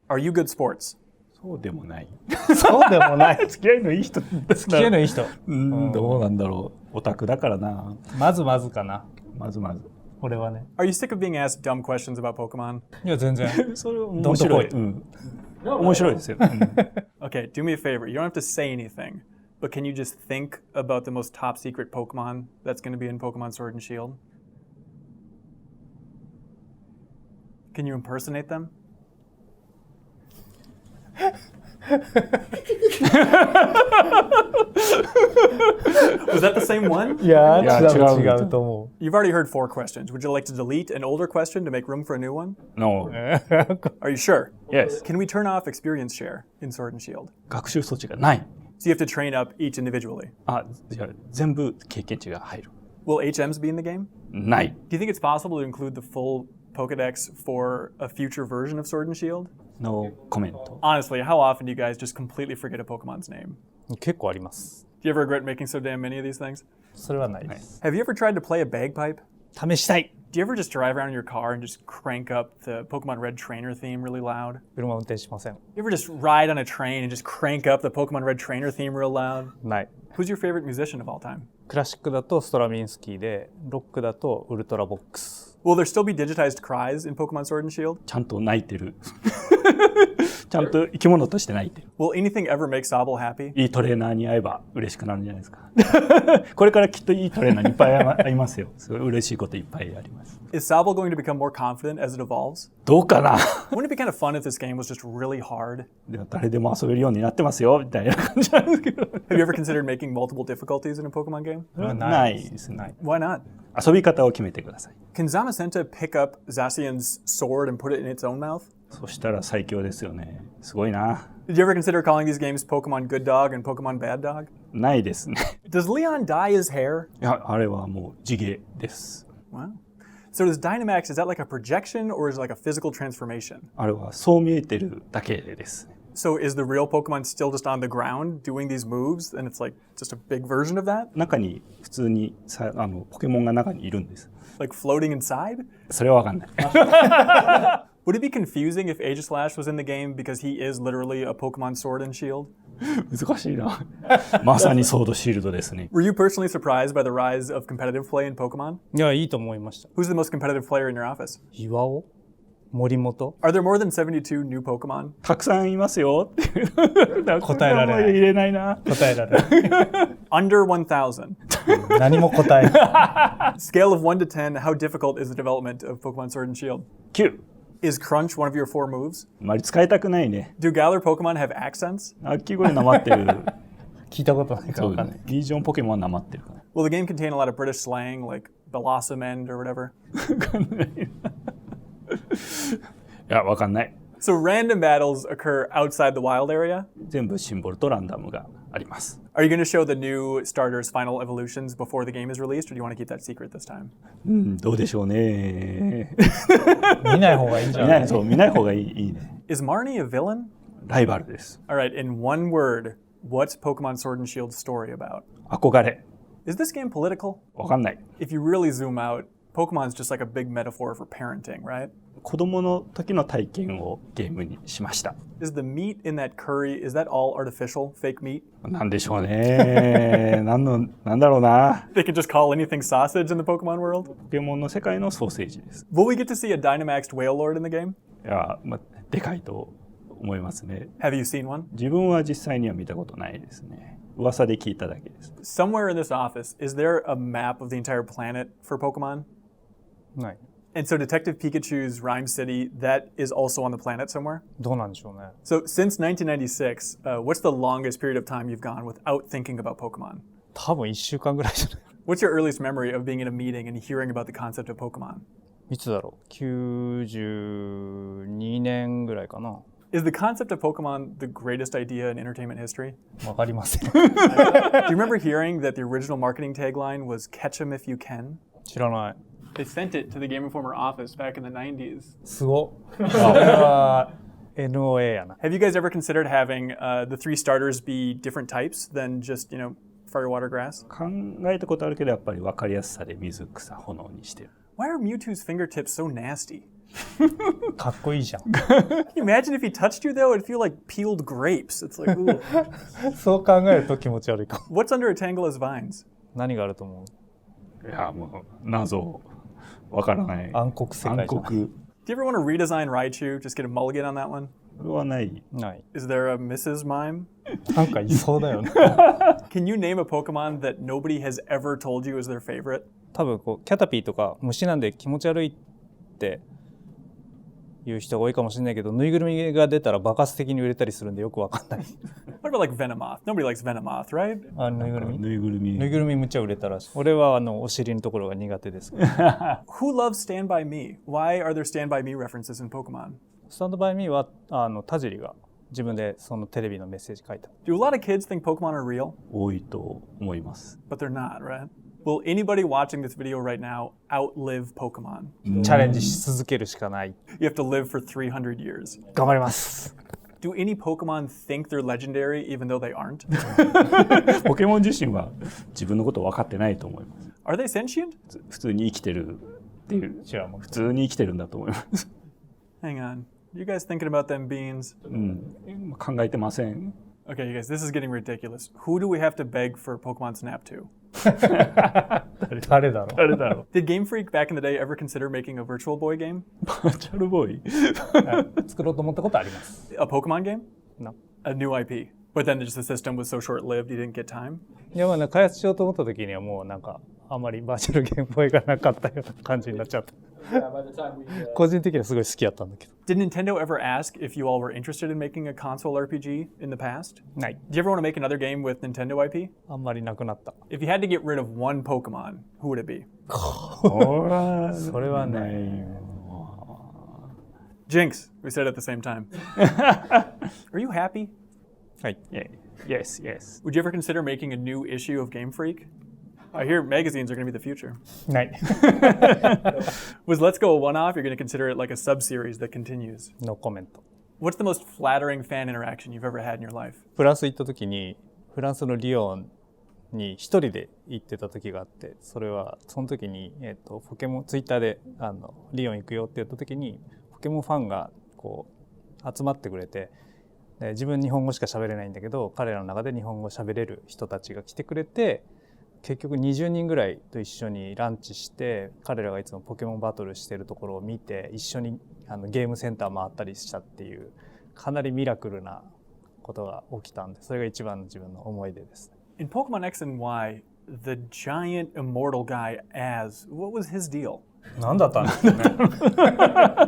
Are you good sports? そうでもない。そうでもない。付き合いのいい人。付き合いのいい人。どうなんだろう。オタクだからな。まずまずかな。まずまず。俺はね。Are you sick of being asked dumb questions about Pokemon? いや、全然。それ面白い。面白いですよ。Okay, do me a favor. You don't have to say anything, but can you just think about the most top secret Pokemon that's going to be in Pokemon Sword and Shield? Can you impersonate them? Was that the same one? いや、違うと思う。You've already heard 4 questions. Would you like to delete an older question to make room for a new one? No. Are you sure? Yes. Can we turn off experience share in Sword and Shield? 学習措置がない。So you have to train up each individually. じゃあ全部経験値が入る。Will HMs be in the game? ない。Do you think it's possible to include the full Pokedex for a future version of Sword and Shield? No comment. Honestly, how often do you guys just completely forget a Pokemon's name? う。結構あります。Do you ever regret making so damn many of these things? それはないです。Have you ever tried to play a bagpipe? 試したい。Do you ever just drive around in your car and just crank up the Pokemon Red trainer theme really loud? 車運転しません。You ever just ride on a train and just crank up the Pokemon Red trainer theme real loud? ない。Who's your favorite musician of all time? クラシックだとストラミンスキーで、ロックだとウルトラボックス。Will there still be digitized cries in Pokemon Sword and Shield? ちゃんと泣いてる。ちゃんと生き物として泣いてる。Will anything ever make Sobble happy? いいトレーナーに会えば嬉しくなるんじゃないですか。これからきっといいトレーナーにいっぱい会いますよ。すごい嬉しいこといっぱいあります。Is Sobble going to become more confident as it evolves? どうかな。 Wouldn't it be kind of fun if this game was just really hard? 誰でも遊べるようになってますよみたいな感じなんですけど。Have you ever considered making multiple difficulties in a Pokemon game? ないですね。Why not? 遊び方を決めてください。Can Zamazenta pick up Zacian's sword and put it in its own mouth? そしたら最強ですよね。すごいな。Did you ever consider calling these games Pokemon Good Dog and Pokemon Bad Dog? ないですね。Does Leon dye his hair? いや、あれはもう地毛です。Wow. So does Dynamax, is that like a projection or is it like a physical transformation? あれはそう見えてるだけです。So is the real Pokemon still just on the ground doing these moves and it's like just a big version of that? 中に普通にポケモンが中にいるんです。Like floating inside? それはわかんない。Would it be confusing if Aegislash was in the game because he is literally a Pokemon Sword and Shield? 難しいな。まさにソードシールドですね。Were you personally surprised by the rise of competitive play in Pokemon? いや、いいと思いました。Who's the most competitive player in your office? 岩尾森本 Are there more than 72 new Pokemon? たくさんいますよ。答えられない。入れないな。答えられない。Under 1,000. 何も答えない。Scale of 1 to 10, how difficult is the development of Pokemon Sword and Shield? 9。Is Crunch one of your 4 moves? あまり使いたくないね。Do Galar Pokemon have accents? 鳴き声なまってる。聞いたことないからそう分かんない。リージョンポケモンはなまってるから。Will the game contain a lot of British slang like Blossom End or whatever? わかんない。いや、わかんない。So random battles occur outside the wild area? 全部シンボルとランダムがあります。Are you going to show the new starters' final evolutions before the game is released, or do you want to keep that secret this time? どうでしょうね。見ない方がいいんじゃない？見ない方がいいね。Is Marnie a villain? ライバルです。All right, in one word, what's Pokemon Sword and Shield's story about? 憧れ。Is this game political? わかんない。If you really zoom out, Pokemon's just like a big metaphor for parenting, right? 子供の時の体験をゲームにしました。Is the meat in that curry, is that all artificial, fake meat? なんでしょうね。なんだろうな。They can just call anything sausage in the Pokemon world? ポケモンの世界のソーセージです。Will we get to see a Dynamaxed Wailord in the game? いや、でかいと思いますね。Have you seen one? 自分は実際には見たことないですね。噂で聞いただけです。Somewhere in this office, is there a map of the entire planet for Pokemon? ない。And so Detective Pikachu's Rhyme City, that is also on the planet somewhere? どうなんでしょうね。So since 1996, what's the longest period of time you've gone without thinking about Pokemon? 多分1週間ぐらいじゃない。What's your earliest memory of being in a meeting and hearing about the concept of Pokemon? いつだろう。92年ぐらいかな。Is the concept of Pokemon the greatest idea in entertainment history? わかりません。Do you remember hearing that the original marketing tagline was "Catch 'em if you can"? 知らない。They sent it to the Game Informer office back in the 90s. すごっ。それは NOA やな。Have you guys ever considered having the 3 starters be different types than just, fire, water, grass? 考えたことあるけど、やっぱり分かりやすさで水、草、炎にしてる。Why are Mewtwo's fingertips so nasty? かっこいいじゃん。Can you imagine if he touched you though? It'd feel like peeled grapes. It's like, ooh. そう考えると気持ち悪いかも。 What's under a tangle as vines? 何があると思う？いやもう謎わからない。暗黒世界じゃん。暗黒 Do you ever want to redesign Raichu? Just get a mulligan on that one? これはない。ない。 Is there a Mrs. Mime? なんかいそうだよね。 Can you name a Pokemon that nobody has ever told you is their favorite? 多分こうキャタピーとか虫なんで気持ち悪いって言う人が多いかもしれないけど、ぬいぐるみが出たら爆発的に売れたりするんでよくわかんない。 What about like Venomoth? Nobody likes Venomoth, right? あ、ぬいぐるみ？ぬいぐるみ。ぬいぐるみむっちゃ売れたらしい。俺はお尻のところが苦手ですけど。 Who loves Stand By Me? Why are there Stand By Me references in Pokemon? スタンドバイミーは田尻が自分でそのテレビのメッセージ書いた。 Do a lot of kids think Pokemon are real? 多いと思います。 But they're not, right? Will anybody watching this video right now outlive Pokemon? チャレンジし続けるしかない。 You have to live for 300 years. 頑張ります。 Do any Pokemon think they're legendary even though they aren't? ポケモン自身は自分のこと分かってないと思います。 Are they sentient? 普通に生きてるっていう。違うもん。普通に生きてるんだと思います。 Hang on. You guys thinking about them beans? 考えてません。 Okay, you guys, this is getting ridiculous. Who do we have to beg for Pokemon Snap to? 誰だろう。誰だろう。 Did Game Freak back in the day ever consider making a Virtual Boy game? バーチャルボーイ。作ろうと思ったことあります。A Pokemon game? No. A new IP. But then just the system was so short-lived, you didn't get time? いやまあ開発しようと思った時にはもうなんかあんまりバーチャルゲームボーイがなかったような感じになっちゃった。個人的にはすごい好きやったんだけど。Did Nintendo ever ask if you all were interested in making a console RPG in the past? ない。 Do you ever want to make another game with Nintendo IP? あんまりなくなった。 If you had to get rid of one Pokemon, who would it be? それはね。ない。 Jinx, we said it at the same time. Are you happy? はい。Yes, yes. Would you ever consider making a new issue of Game Freak? I hear magazines are going to be the future. ない。 Was Let's Go a one-off? You're going to consider it like a sub-series that continues. ノーコメント。 What's the most flattering fan interaction you've ever had in your life? フランス行った時にフランスのリヨンに一人で行ってた時があって、それはその時にポケモンツイッターでリヨン行くよって言った時にポケモンファンがこう集まってくれて、で自分日本語しか喋れないんだけど彼らの中で日本語喋れる人たちが来てくれて、結局20人ぐらいと一緒にランチして、彼らがいつもポケモンバトルしてるところを見て一緒にゲームセンター回ったりしたっていうかなりミラクルなことが起きたんで、それが一番の自分の思い出です。In Pokemon X and Y, the giant immortal guy Az, what was his deal? 何だったんですかね。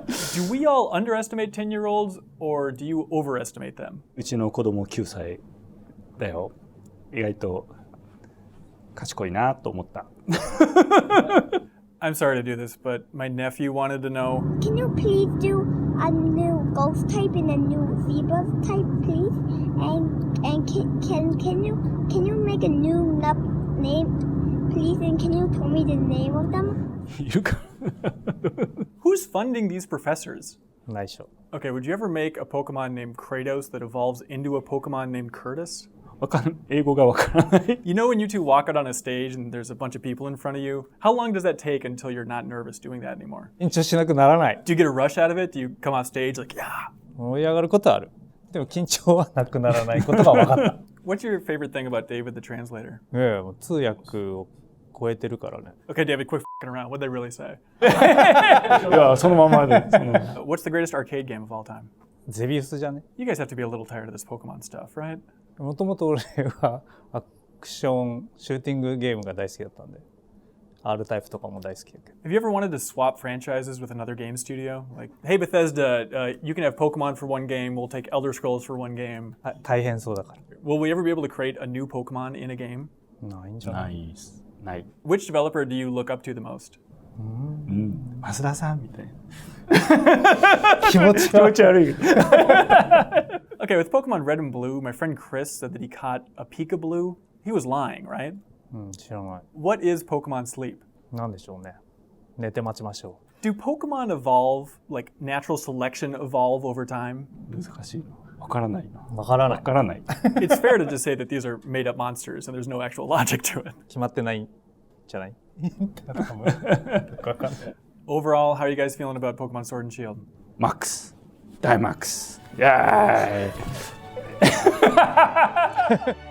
Do we all underestimate 10-year-olds or do you overestimate them? うちの子供9歳だよ。意外と賢いなと思った。I'm sorry to do this, but my nephew wanted to know. Can you please do a new ghost type and a new zebra type, please? And can you make a new name, please? And can you tell me the name of them? いるか Who's funding these professors? 内緒。 Okay, would you ever make a Pokemon named Kratos that evolves into a Pokemon named Curtis? 英語がわからない。 You know when you two walk out on a stage and there's a bunch of people in front of you? How long does that take until you're not nervous doing that anymore? 緊張しなくならない。 Do you get a rush out of it? Do you come off stage like, yeah? 盛り上がることはある。でも緊張はなくならないことが分かった。 What's your favorite thing about David the translator? いやいやもう通訳を超えてるからね。 Okay, David, quit f***ing around. What'd they really say? いや、そのままで。What's the greatest arcade game of all time? ゼビウスじゃね。 You guys have to be a little tired of this Pokemon stuff, right? もともと俺はアクションシューティングゲームが大好きだったんで、R タイプとかも大好きだけど。 Have you ever wanted to swap franchises with another game studio? Like, hey Bethesda, you can have Pokemon for one game, we'll take Elder Scrolls for one game. 大変そうだから。 Will we ever be able to create a new Pokemon in a game? ないんじゃない？ないっす。ない。 Which developer do you look up to the most? 増田さんみたいな。気持ち気持ち悪い。 Okay, with Pokemon Red and Blue, my friend Chris said that he caught a Pikablue. He was lying, right? 知らない。 What is Pokemon sleep? なんでしょうね。寝て待ちましょ Do Pokemon evolve, like natural selection evolve over time? 難しいな。わからないな。う。わからない。わからない。 It's fair to just say that these are made up monsters and there's no actual logic to it. 決まってないんじゃない？わかんない。Overall, how are you guys feeling about Pokemon Sword and Shield? マックス大マックスイエーイ